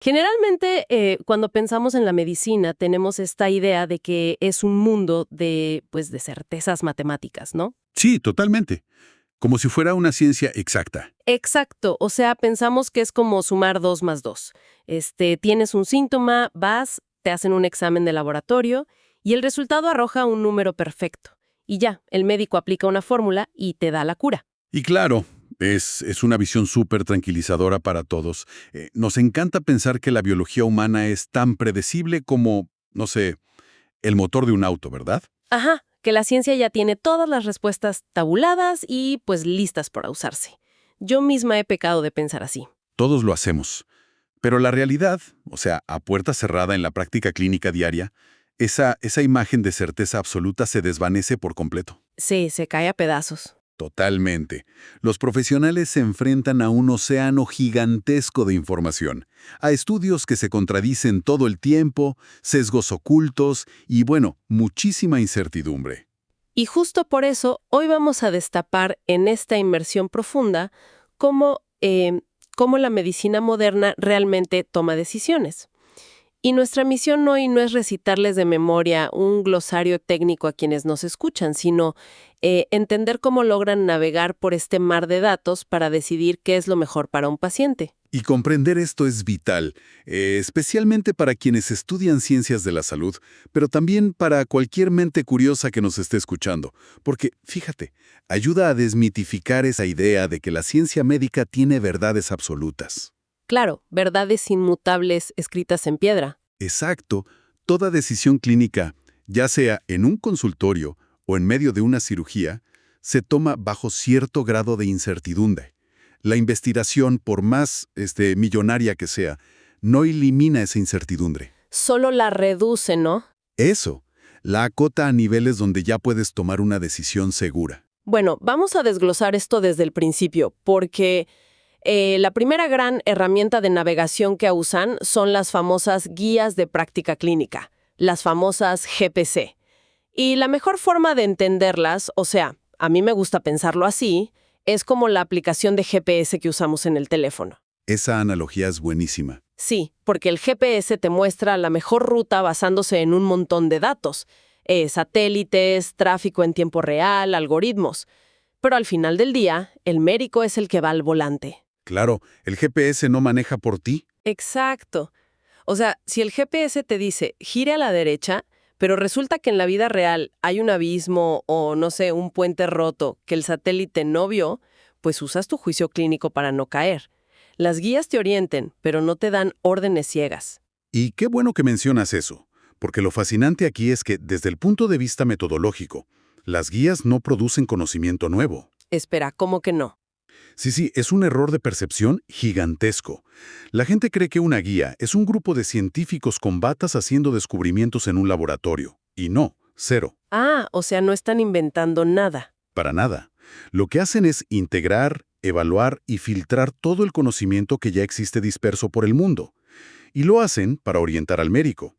Generalmente, cuando pensamos en la medicina, tenemos esta idea de que es un mundo de, pues, de certezas matemáticas, ¿no? Sí, totalmente. Como si fuera una ciencia exacta. Exacto, o sea, pensamos que es como sumar 2 más 2. Tienes un síntoma, vas, te hacen un examen de laboratorio y el resultado arroja un número perfecto. Y ya, el médico aplica una fórmula y te da la cura. Y claro, es una visión súper tranquilizadora para todos. Nos encanta pensar que la biología humana es tan predecible como, no sé, el motor de un auto, ¿verdad? Ajá, que la ciencia ya tiene todas las respuestas tabuladas y pues listas para usarse. Yo misma he pecado de pensar así. Todos lo hacemos. Pero la realidad, o sea, a puerta cerrada en la práctica clínica diaria, esa imagen de certeza absoluta se desvanece por completo. Sí, se cae a pedazos. Totalmente. Los profesionales se enfrentan a un océano gigantesco de información, a estudios que se contradicen todo el tiempo, sesgos ocultos y, bueno, muchísima incertidumbre. Y justo por eso, hoy vamos a destapar en esta inmersión profunda cómo la medicina moderna realmente toma decisiones. Y nuestra misión hoy no es recitarles de memoria un glosario técnico a quienes nos escuchan, sino entender cómo logran navegar por este mar de datos para decidir qué es lo mejor para un paciente. Y comprender esto es vital, especialmente para quienes estudian ciencias de la salud, pero también para cualquier mente curiosa que nos esté escuchando, porque, fíjate, ayuda a desmitificar esa idea de que la ciencia médica tiene verdades absolutas. Claro, verdades inmutables escritas en piedra. Exacto, toda decisión clínica, ya sea en un consultorio o en medio de una cirugía, se toma bajo cierto grado de incertidumbre. La investigación, por más millonaria que sea, no elimina esa incertidumbre. Solo la reduce, ¿no? Eso, la acota a niveles donde ya puedes tomar una decisión segura. Bueno, vamos a desglosar esto desde el principio, porque la primera gran herramienta de navegación que usan son las famosas guías de práctica clínica, las famosas GPC. Y la mejor forma de entenderlas, o sea, a mí me gusta pensarlo así, es como la aplicación de GPS que usamos en el teléfono. Esa analogía es buenísima. Sí, porque el GPS te muestra la mejor ruta basándose en un montón de datos, satélites, tráfico en tiempo real, algoritmos. Pero al final del día, el médico es el que va al volante. Claro, el GPS no maneja por ti. Exacto. O sea, si el GPS te dice gire a la derecha, pero resulta que en la vida real hay un abismo o, no sé, un puente roto que el satélite no vio, pues usas tu juicio clínico para no caer. Las guías te orienten, pero no te dan órdenes ciegas. Y qué bueno que mencionas eso, porque lo fascinante aquí es que, desde el punto de vista metodológico, las guías no producen conocimiento nuevo. Espera, ¿cómo que no? Sí, es un error de percepción gigantesco. La gente cree que una guía es un grupo de científicos con batas haciendo descubrimientos en un laboratorio. Y no, cero, Ah, o sea, no están inventando nada. para nada. Lo que hacen es integrar, evaluar y filtrar todo el conocimiento que ya existe disperso por el mundo. Y lo hacen para orientar al médico.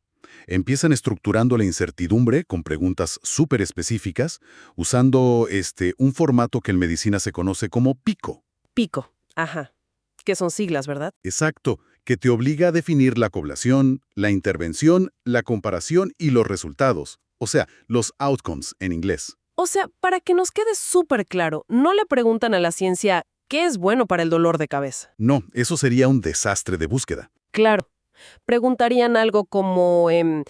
Empiezan estructurando la incertidumbre con preguntas súper específicas, usando un formato que en medicina se conoce como PICO. Pico. Ajá. Que son siglas, ¿verdad? Exacto, que te obliga a definir la población, la intervención, la comparación y los resultados, o sea, los outcomes en inglés. O sea, para que nos quede súper claro, no le preguntan a la ciencia qué es bueno para el dolor de cabeza. No, eso sería un desastre de búsqueda. Claro. Preguntarían algo como, en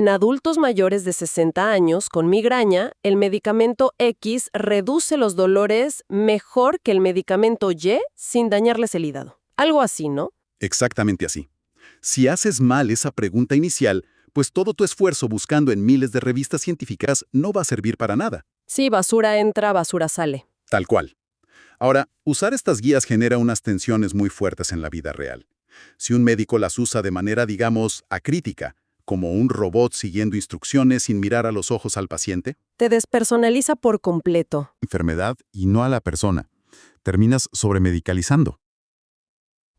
adultos mayores de 60 años con migraña, el medicamento X reduce los dolores mejor que el medicamento Y sin dañarles el hígado. Algo así, ¿no? Exactamente así. Si haces mal esa pregunta inicial, pues todo tu esfuerzo buscando en miles de revistas científicas no va a servir para nada. Sí, basura entra, basura sale. Tal cual. Ahora, usar estas guías genera unas tensiones muy fuertes en la vida real. Si un médico las usa de manera, digamos, acrítica, como un robot siguiendo instrucciones sin mirar a los ojos al paciente, Te despersonaliza por completo. enfermedad y no a la persona, terminas sobremedicalizando.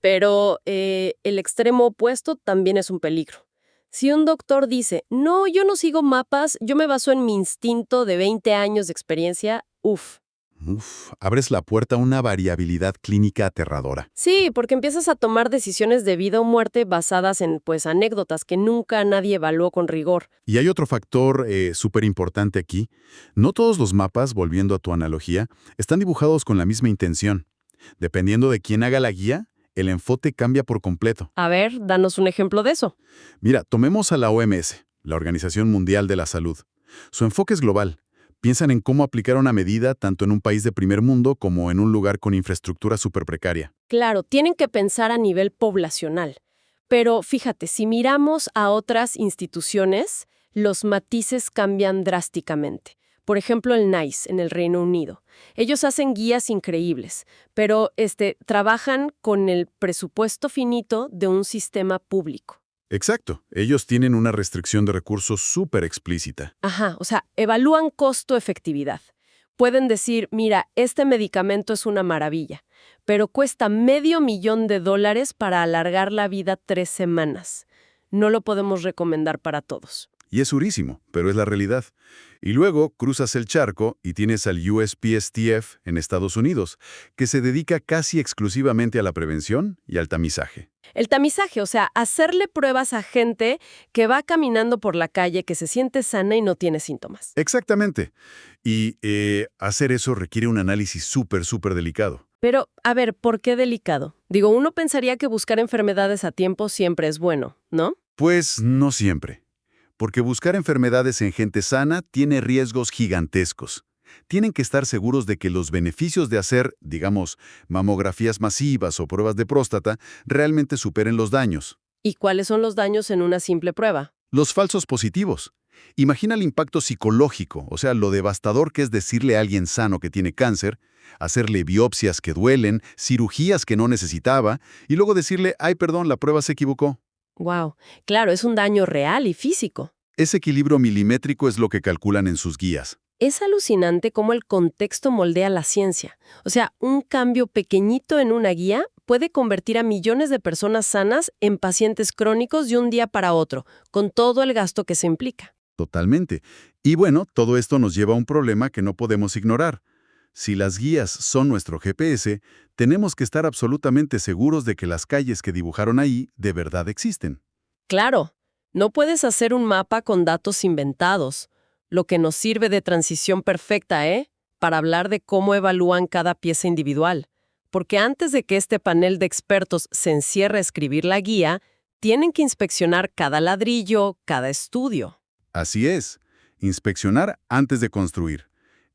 Pero el extremo opuesto también es un peligro. Si un doctor dice, no, yo no sigo mapas, yo me baso en mi instinto de 20 años de experiencia, uff. Abres la puerta a una variabilidad clínica aterradora. Sí, porque empiezas a tomar decisiones de vida o muerte basadas en, pues, anécdotas que nunca nadie evaluó con rigor. Y hay otro factor súper importante aquí. No todos los mapas, volviendo a tu analogía, están dibujados con la misma intención. Dependiendo de quién haga la guía, el enfoque cambia por completo. A ver, danos un ejemplo de eso. Mira, tomemos a la OMS, la Organización Mundial de la Salud. Su enfoque es global. Piensan en cómo aplicar una medida tanto en un país de primer mundo como en un lugar con infraestructura súper precaria. Claro, tienen que pensar a nivel poblacional. Pero fíjate, si miramos a otras instituciones, los matices cambian drásticamente. Por ejemplo, el NICE en el Reino Unido. Ellos hacen guías increíbles, pero trabajan con el presupuesto finito de un sistema público. Exacto. Ellos tienen una restricción de recursos súper explícita. Ajá, o sea, evalúan costo-efectividad. Pueden decir, mira, este medicamento es una maravilla, pero cuesta $500,000 para alargar la vida 3 semanas. No lo podemos recomendar para todos. Y es durísimo, pero es la realidad. Y luego cruzas el charco y tienes al USPSTF en Estados Unidos, que se dedica casi exclusivamente a la prevención y al tamizaje. El tamizaje, o sea, hacerle pruebas a gente que va caminando por la calle, que se siente sana y no tiene síntomas. Exactamente. Y hacer eso requiere un análisis súper delicado. Pero, a ver, ¿por qué delicado? Digo, uno pensaría que buscar enfermedades a tiempo siempre es bueno, ¿no? Pues no siempre. Porque buscar enfermedades en gente sana tiene riesgos gigantescos. Tienen que estar seguros de que los beneficios de hacer, digamos, mamografías masivas o pruebas de próstata realmente superen los daños. ¿Y cuáles son los daños en una simple prueba? Los falsos positivos. Imagina el impacto psicológico, o sea, lo devastador que es decirle a alguien sano que tiene cáncer, hacerle biopsias que duelen, cirugías que no necesitaba, y luego decirle, ay, perdón, la prueba se equivocó. Wow, claro, es un daño real y físico. Ese equilibrio milimétrico es lo que calculan en sus guías. Es alucinante cómo el contexto moldea la ciencia. O sea, un cambio pequeñito en una guía puede convertir a millones de personas sanas en pacientes crónicos de un día para otro, con todo el gasto que se implica. Totalmente. Y bueno, todo esto nos lleva a un problema que no podemos ignorar. Si las guías son nuestro GPS, tenemos que estar absolutamente seguros de que las calles que dibujaron ahí de verdad existen. Claro, no puedes hacer un mapa con datos inventados, lo que nos sirve de transición perfecta, para hablar de cómo evalúan cada pieza individual. Porque antes de que este panel de expertos se encierre a escribir la guía, tienen que inspeccionar cada ladrillo, cada estudio. Así es, inspeccionar antes de construir.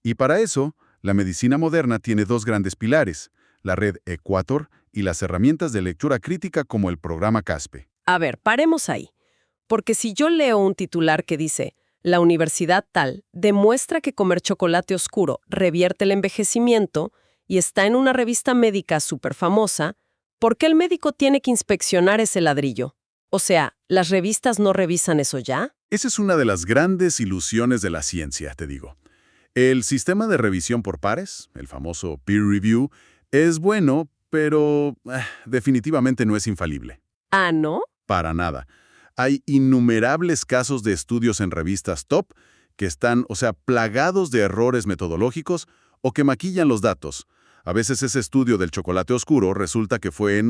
Y para eso, la medicina moderna tiene dos grandes pilares, la red Equator y las herramientas de lectura crítica como el programa CASPE. A ver, paremos ahí. Porque si yo leo un titular que dice, la universidad tal demuestra que comer chocolate oscuro revierte el envejecimiento y está en una revista médica súper famosa, ¿por qué el médico tiene que inspeccionar ese ladrillo? O sea, ¿las revistas no revisan eso ya? Esa es una de las grandes ilusiones de la ciencia, te digo. El sistema de revisión por pares, el famoso peer review, es bueno, pero definitivamente no es infalible. Ah, ¿no? Para nada. Hay innumerables casos de estudios en revistas top que están, plagados de errores metodológicos o que maquillan los datos. A veces ese estudio del chocolate oscuro resulta que fue,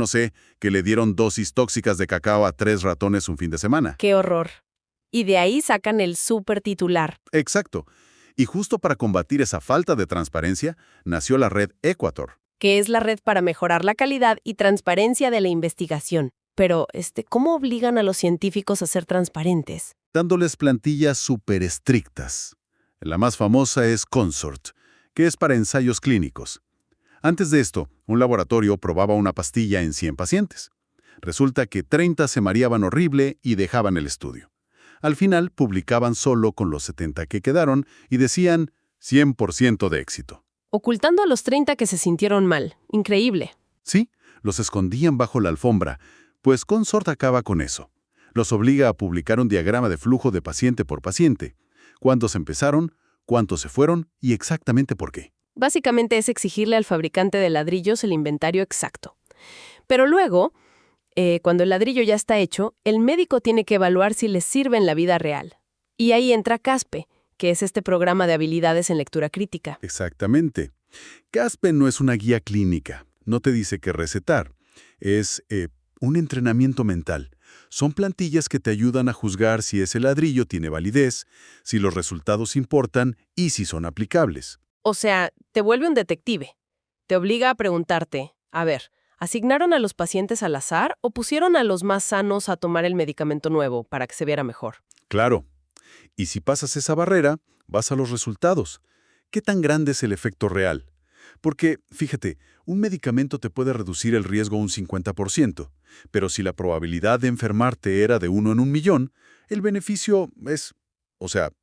que le dieron dosis tóxicas de cacao a 3 ratones un fin de semana. ¡Qué horror! Y de ahí sacan el súper titular. Exacto. Y justo para combatir esa falta de transparencia, nació la red Equator. Que es la red para mejorar la calidad y transparencia de la investigación. Pero, ¿cómo obligan a los científicos a ser transparentes? Dándoles plantillas súper estrictas. La más famosa es CONSORT, que es para ensayos clínicos. Antes de esto, un laboratorio probaba una pastilla en 100 pacientes. Resulta que 30 se mareaban horrible y dejaban el estudio. Al final, publicaban solo con los 70 que quedaron y decían 100% de éxito. Ocultando a los 30 que se sintieron mal. Increíble. Sí, los escondían bajo la alfombra, pues CONSORT acaba con eso. Los obliga a publicar un diagrama de flujo de paciente por paciente. Cuántos empezaron, cuántos se fueron y exactamente por qué. Básicamente es exigirle al fabricante de ladrillos el inventario exacto. Pero luego, cuando el ladrillo ya está hecho, el médico tiene que evaluar si les sirve en la vida real. Y ahí entra CASPE, que es este programa de habilidades en lectura crítica. Exactamente. CASPE no es una guía clínica, no te dice qué recetar. Es un entrenamiento mental. Son plantillas que te ayudan a juzgar si ese ladrillo tiene validez, si los resultados importan y si son aplicables. O sea, te vuelve un detective. Te obliga a preguntarte, a ver, ¿asignaron a los pacientes al azar o pusieron a los más sanos a tomar el medicamento nuevo para que se viera mejor? Claro. Y si pasas esa barrera, vas a los resultados. ¿Qué tan grande es el efecto real? Porque, fíjate, un medicamento te puede reducir el riesgo un 50%, pero si la probabilidad de enfermarte era de 1 en 1.000.000, el beneficio es,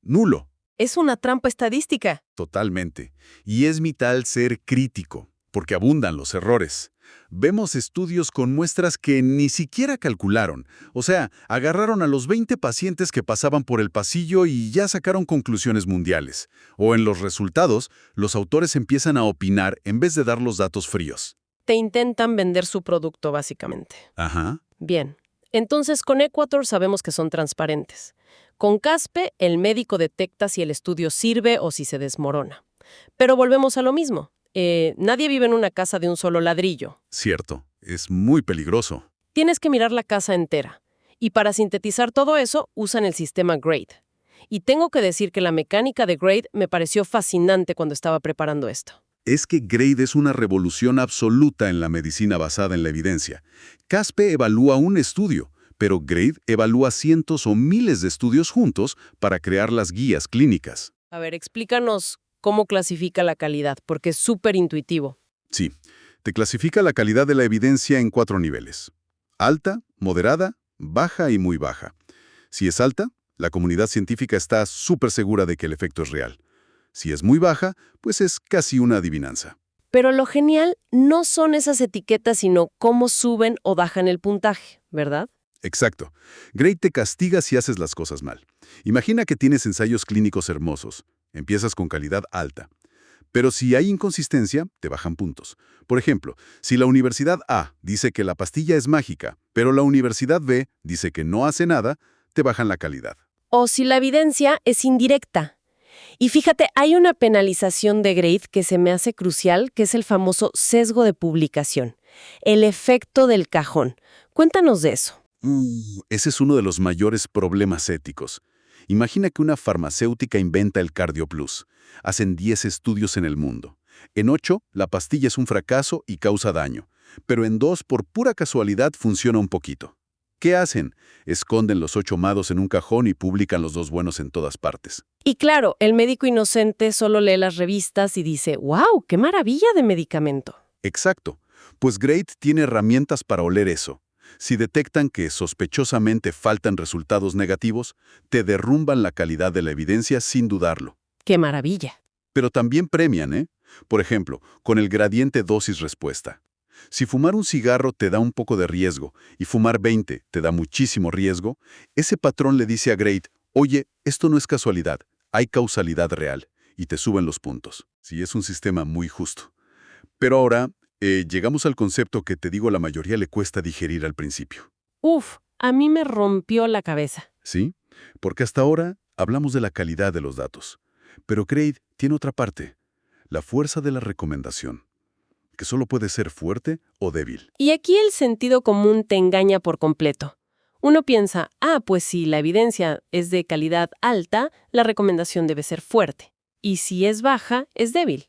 nulo. Es una trampa estadística. Totalmente. Y es vital ser crítico, porque abundan los errores. Vemos estudios con muestras que ni siquiera calcularon. O sea, agarraron a los 20 pacientes que pasaban por el pasillo y ya sacaron conclusiones mundiales. O en los resultados, los autores empiezan a opinar en vez de dar los datos fríos. Te intentan vender su producto, básicamente. Ajá. Bien. Entonces, con Equator sabemos que son transparentes. Con CASPE, el médico detecta si el estudio sirve o si se desmorona. Pero volvemos a lo mismo. Nadie vive en una casa de un solo ladrillo. Cierto. Es muy peligroso. Tienes que mirar la casa entera. Y para sintetizar todo eso, usan el sistema GRADE. Y tengo que decir que la mecánica de GRADE me pareció fascinante cuando estaba preparando esto. Es que GRADE es una revolución absoluta en la medicina basada en la evidencia. CASPE evalúa un estudio, pero GRADE evalúa cientos o miles de estudios juntos para crear las guías clínicas. A ver, explícanos cómo clasifica la calidad, porque es súper intuitivo. Sí, te clasifica la calidad de la evidencia en 4 niveles: alta, moderada, baja y muy baja. Si es alta, la comunidad científica está súper segura de que el efecto es real. Si es muy baja, pues es casi una adivinanza. Pero lo genial no son esas etiquetas, sino cómo suben o bajan el puntaje, ¿verdad? Exacto. GRADE te castiga si haces las cosas mal. Imagina que tienes ensayos clínicos hermosos. Empiezas con calidad alta. Pero si hay inconsistencia, te bajan puntos. Por ejemplo, si la Universidad A dice que la pastilla es mágica, pero la Universidad B dice que no hace nada, te bajan la calidad. O si la evidencia es indirecta. Y fíjate, hay una penalización de GRADE que se me hace crucial, que es el famoso sesgo de publicación, el efecto del cajón. Cuéntanos de eso. Ese es uno de los mayores problemas éticos. Imagina que una farmacéutica inventa el Cardio Plus. Hacen 10 estudios en el mundo. En 8, la pastilla es un fracaso y causa daño. Pero en 2, por pura casualidad, funciona un poquito. ¿Qué hacen? Esconden los 8 malos en un cajón y publican los 2 buenos en todas partes. Y claro, el médico inocente solo lee las revistas y dice, ¡wow! ¡Qué maravilla de medicamento! Exacto. Pues GRADE tiene herramientas para oler eso. Si detectan que sospechosamente faltan resultados negativos, te derrumban la calidad de la evidencia sin dudarlo. ¡Qué maravilla! Pero también premian, ¿eh? Por ejemplo, con el gradiente dosis-respuesta. Si fumar un cigarro te da un poco de riesgo y fumar 20 te da muchísimo riesgo, ese patrón le dice a GRADE, oye, esto no es casualidad, hay causalidad real, y te suben los puntos. Sí, es un sistema muy justo. Pero ahora, llegamos al concepto que te digo la mayoría le cuesta digerir al principio. Uf, a mí me rompió la cabeza. ¿Sí? Porque hasta ahora hablamos de la calidad de los datos. Pero GRADE tiene otra parte, la fuerza de la recomendación, que solo puede ser fuerte o débil. Y aquí el sentido común te engaña por completo. Uno piensa, pues si la evidencia es de calidad alta, la recomendación debe ser fuerte. Y si es baja, es débil.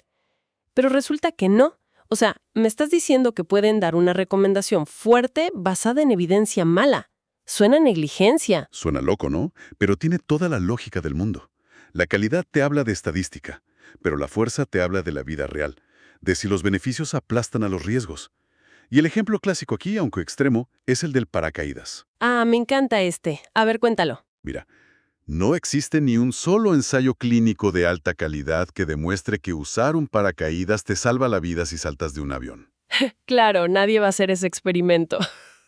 Pero resulta que no. O sea, me estás diciendo que pueden dar una recomendación fuerte basada en evidencia mala. Suena a negligencia. Suena loco, ¿no? Pero tiene toda la lógica del mundo. La calidad te habla de estadística, pero la fuerza te habla de la vida real, de si los beneficios aplastan a los riesgos. Y el ejemplo clásico aquí, aunque extremo, es el del paracaídas. Me encanta este. A ver, cuéntalo. Mira, no existe ni un solo ensayo clínico de alta calidad que demuestre que usar un paracaídas te salva la vida si saltas de un avión. Claro, nadie va a hacer ese experimento.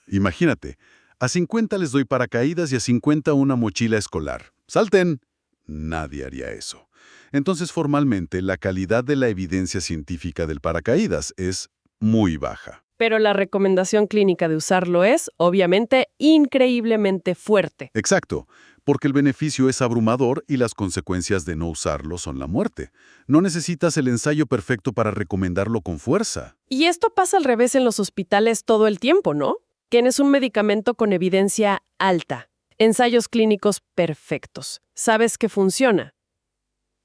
Imagínate, a 50 les doy paracaídas y a 50 una mochila escolar. ¡Salten! Nadie haría eso. Entonces, formalmente, la calidad de la evidencia científica del paracaídas es muy baja. Pero la recomendación clínica de usarlo es, obviamente, increíblemente fuerte. Exacto. porque el beneficio es abrumador y las consecuencias de no usarlo son la muerte. No necesitas el ensayo perfecto para recomendarlo con fuerza. Y esto pasa al revés en los hospitales todo el tiempo, ¿no? Tienes un medicamento con evidencia alta, ensayos clínicos perfectos, sabes que funciona,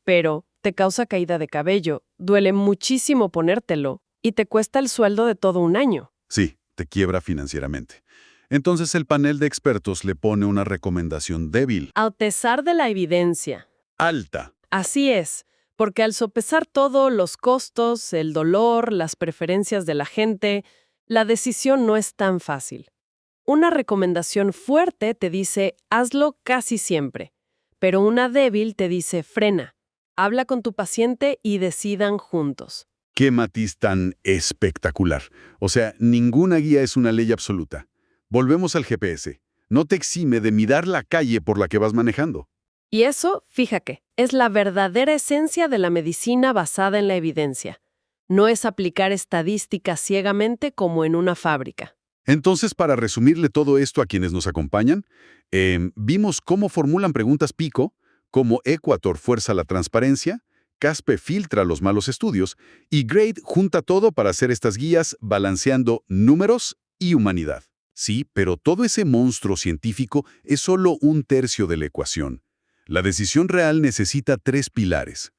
pero te causa caída de cabello, duele muchísimo ponértelo y te cuesta el sueldo de todo un año. Sí, te quiebra financieramente. Entonces el panel de expertos le pone una recomendación débil, A pesar de la evidencia. alta. Así es, porque al sopesar todo, los costos, el dolor, las preferencias de la gente, la decisión no es tan fácil. Una recomendación fuerte te dice, hazlo casi siempre, pero una débil te dice, frena, habla con tu paciente y decidan juntos. ¡Qué matiz tan espectacular! O sea, ninguna guía es una ley absoluta. Volvemos al GPS. No te exime de mirar la calle por la que vas manejando. Y eso, fíjate, es la verdadera esencia de la medicina basada en la evidencia. No es aplicar estadísticas ciegamente como en una fábrica. Entonces, para resumirle todo esto a quienes nos acompañan, vimos cómo formulan preguntas PICO, cómo Equator fuerza la transparencia, CASPE filtra los malos estudios y GRADE junta todo para hacer estas guías balanceando números y humanidad. Sí, pero todo ese monstruo científico es solo un tercio de la ecuación. La decisión real necesita 3 pilares.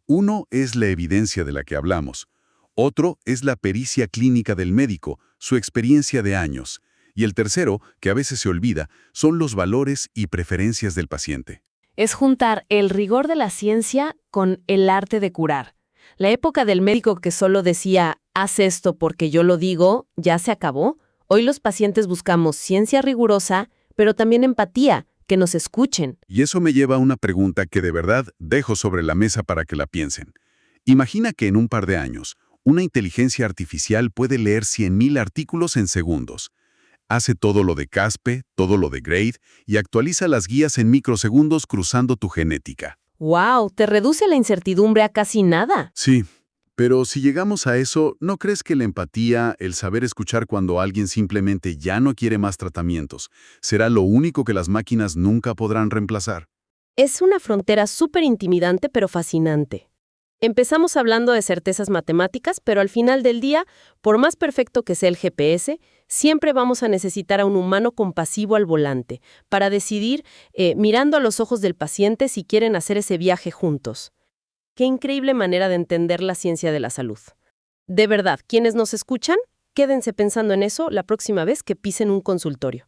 Uno es la evidencia de la que hablamos. Otro es la pericia clínica del médico, su experiencia de años. Y el tercero, que a veces se olvida, son los valores y preferencias del paciente. Es juntar el rigor de la ciencia con el arte de curar. La época del médico que solo decía, haz esto porque yo lo digo, ya se acabó. Hoy los pacientes buscamos ciencia rigurosa, pero también empatía, que nos escuchen. Y eso me lleva a una pregunta que de verdad dejo sobre la mesa para que la piensen. Imagina que en un par de años, una inteligencia artificial puede leer 100.000 artículos en segundos. Hace todo lo de CASPE, todo lo de GRADE y actualiza las guías en microsegundos cruzando tu genética. ¡Wow! Te reduce la incertidumbre a casi nada. Sí, pero si llegamos a eso, ¿no crees que la empatía, el saber escuchar cuando alguien simplemente ya no quiere más tratamientos, será lo único que las máquinas nunca podrán reemplazar? Es una frontera súper intimidante pero fascinante. Empezamos hablando de certezas matemáticas, pero al final del día, por más perfecto que sea el GPS, siempre vamos a necesitar a un humano compasivo al volante para decidir, mirando a los ojos del paciente, si quieren hacer ese viaje juntos. Qué increíble manera de entender la ciencia de la salud. De verdad, quienes nos escuchan, quédense pensando en eso la próxima vez que pisen un consultorio.